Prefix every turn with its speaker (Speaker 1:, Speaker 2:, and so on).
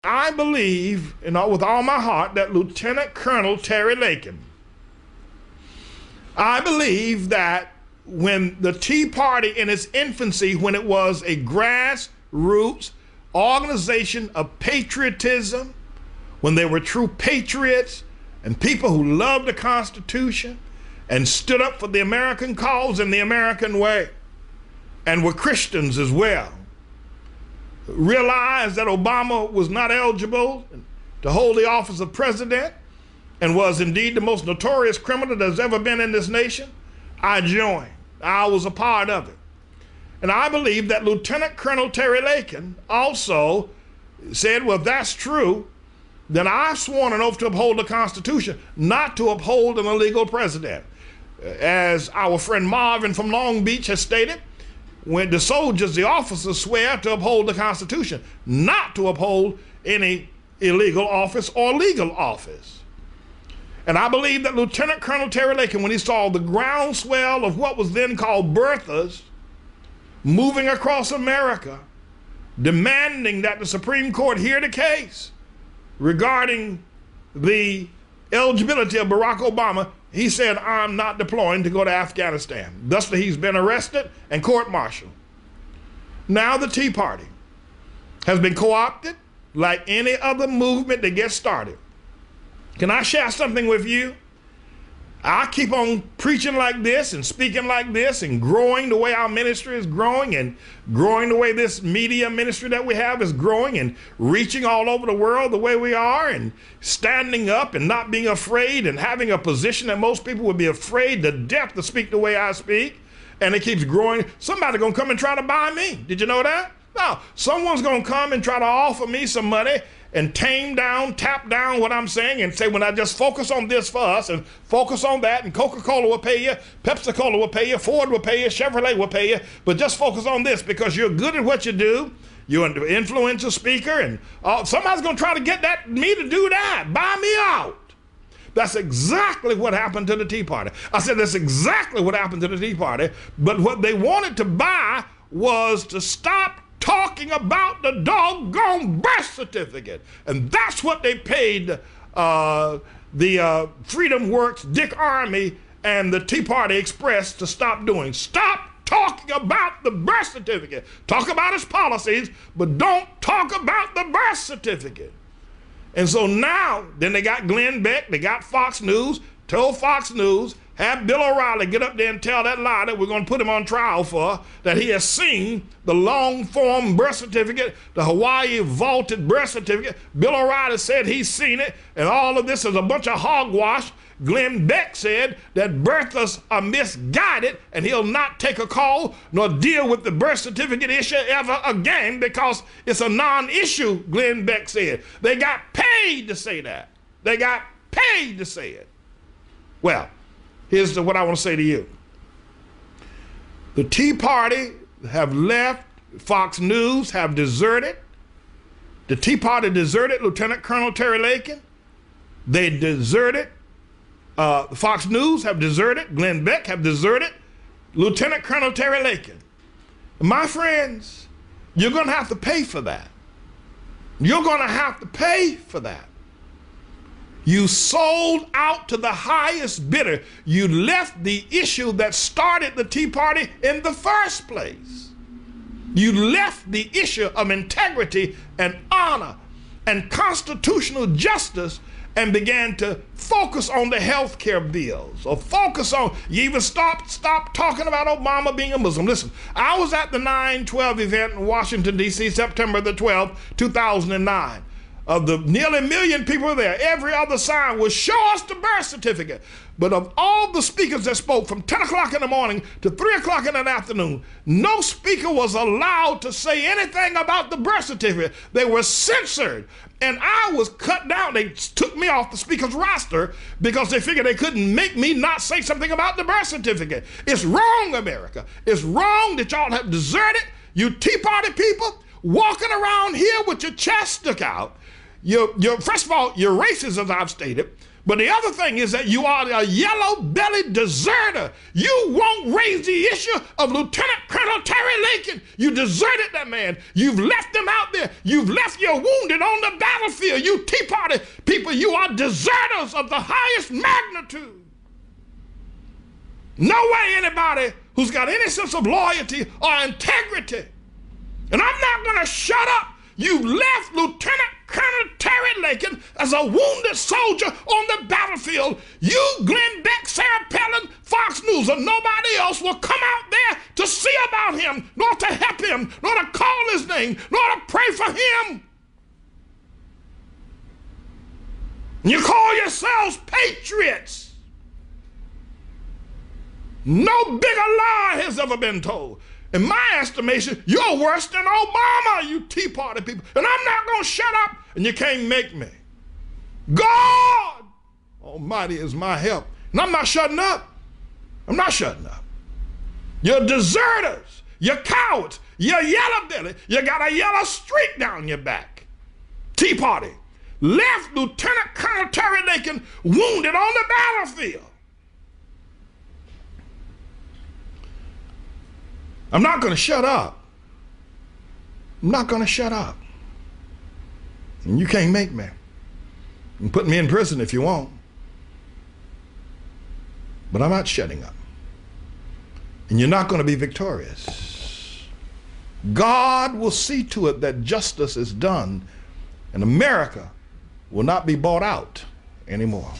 Speaker 1: I believe, with all my heart, that Lieutenant Colonel Terry Lakin, I believe that when the Tea Party in its infancy, when it was a grassroots organization of patriotism, when they were true patriots and people who loved the Constitution and stood up for the American cause and the American way, and were Christians as well, realized that Obama was not eligible to hold the office of president and was indeed the most notorious criminal that's ever been in this nation, I joined. I was a part of it. And I believe that Lieutenant Colonel Terry Lakin also said, well, if that's true, then I've sworn an oath to uphold the Constitution, not to uphold an illegal president. As our friend Marvin from Long Beach has stated, when the soldiers, the officers, swear to uphold the Constitution, not to uphold any illegal office or legal office. And I believe that Lieutenant Colonel Terry Lakin, when he saw the groundswell of what was then called birthers moving across America, demanding that the Supreme Court hear the case regarding the eligibility of Barack Obama, he said, I'm not deploying to go to Afghanistan. Thusly, he's been arrested and court-martialed. Now the Tea Party has been co-opted like any other movement that gets started. Can I share something with you? I keep on preaching like this and speaking like this and growing the way our ministry is growing and growing the way this media ministry that we have is growing and reaching all over the world the way we are and standing up and not being afraid and having a position that most people would be afraid to death to speak the way I speak. And it keeps growing. Somebody's going to come and try to buy me. Did you know that? No, someone's going to come and try to offer me some money and tap down what I'm saying and say, when I just focus on this for us and focus on that, and Coca-Cola will pay you, Pepsi-Cola will pay you, Ford will pay you, Chevrolet will pay you, but just focus on this because you're good at what you do. You're an influential speaker, and somebody's going to try to get me to do that, buy me out. That's exactly what happened to the Tea Party. I said that's exactly what happened to the Tea Party, but what they wanted to buy was to stop talking about the doggone birth certificate. And that's what they paid the Freedom Works, Dick Armey, and the Tea Party Express to stop doing. Stop talking about the birth certificate. Talk about its policies, but don't talk about the birth certificate. And so now, then they got Glenn Beck, they got Fox News, told Fox News, have Bill O'Reilly get up there and tell that lie that we're going to put him on trial for, that he has seen the long-form birth certificate, the Hawaii vaulted birth certificate. Bill O'Reilly said he's seen it, and all of this is a bunch of hogwash. Glenn Beck said that birthers are misguided, and he'll not take a call nor deal with the birth certificate issue ever again because it's a non-issue, Glenn Beck said. They got paid to say that. They got paid to say it. Well, here's what I want to say to you. The Tea Party have left, Fox News have deserted. The Tea Party deserted Lieutenant Colonel Terry Lakin. They deserted, Fox News have deserted, Glenn Beck have deserted Lieutenant Colonel Terry Lakin. My friends, you're going to have to pay for that. You're going to have to pay for that. You sold out to the highest bidder. You left the issue that started the Tea Party in the first place. You left the issue of integrity and honor and constitutional justice and began to focus on the health care bills, or focus on, you even stop talking about Obama being a Muslim. Listen, I was at the 9/12 event in Washington, D.C., September the 12th, 2009. Of the nearly 1 million people there, every other sign was show us the birth certificate. But of all the speakers that spoke from 10 o'clock in the morning to 3 o'clock in the afternoon, no speaker was allowed to say anything about the birth certificate. They were censored. And I was cut down. They took me off the speaker's roster because they figured they couldn't make me not say something about the birth certificate. It's wrong, America. It's wrong that y'all have deserted, you Tea Party people, walking around here with your chest stuck out. First of all, you're racist, as I've stated, But the other thing is that you are a yellow-bellied deserter. You won't raise the issue of Lieutenant Colonel Terry Lakin. You deserted that man. You've left him out there. You've left your wounded on the battlefield. You Tea Party people, you are deserters of the highest magnitude. No way anybody who's got any sense of loyalty or integrity. And I'm not going to shut up. You left Lieutenant Colonel Terry Lakin as a wounded soldier on the battlefield. You, Glenn Beck, Sarah Palin, Fox News, and nobody else will come out there to see about him, nor to help him, nor to call his name, nor to pray for him. You call yourselves patriots. No bigger lie has ever been told. In my estimation, you're worse than Obama, you Tea Party people. And I'm not going to shut up, and you can't make me. God Almighty is my help. And I'm not shutting up. I'm not shutting up. You're deserters. You're cowards. You're yellow-bellied. You got a yellow streak down your back. Tea Party left Lieutenant Colonel Terry Lakin wounded on the battlefield. I'm not going to shut up. I'm not going to shut up. And you can't make me. You can put me in prison if you want. But I'm not shutting up. And you're not going to be victorious. God will see to it that justice is done, and America will not be bought out anymore.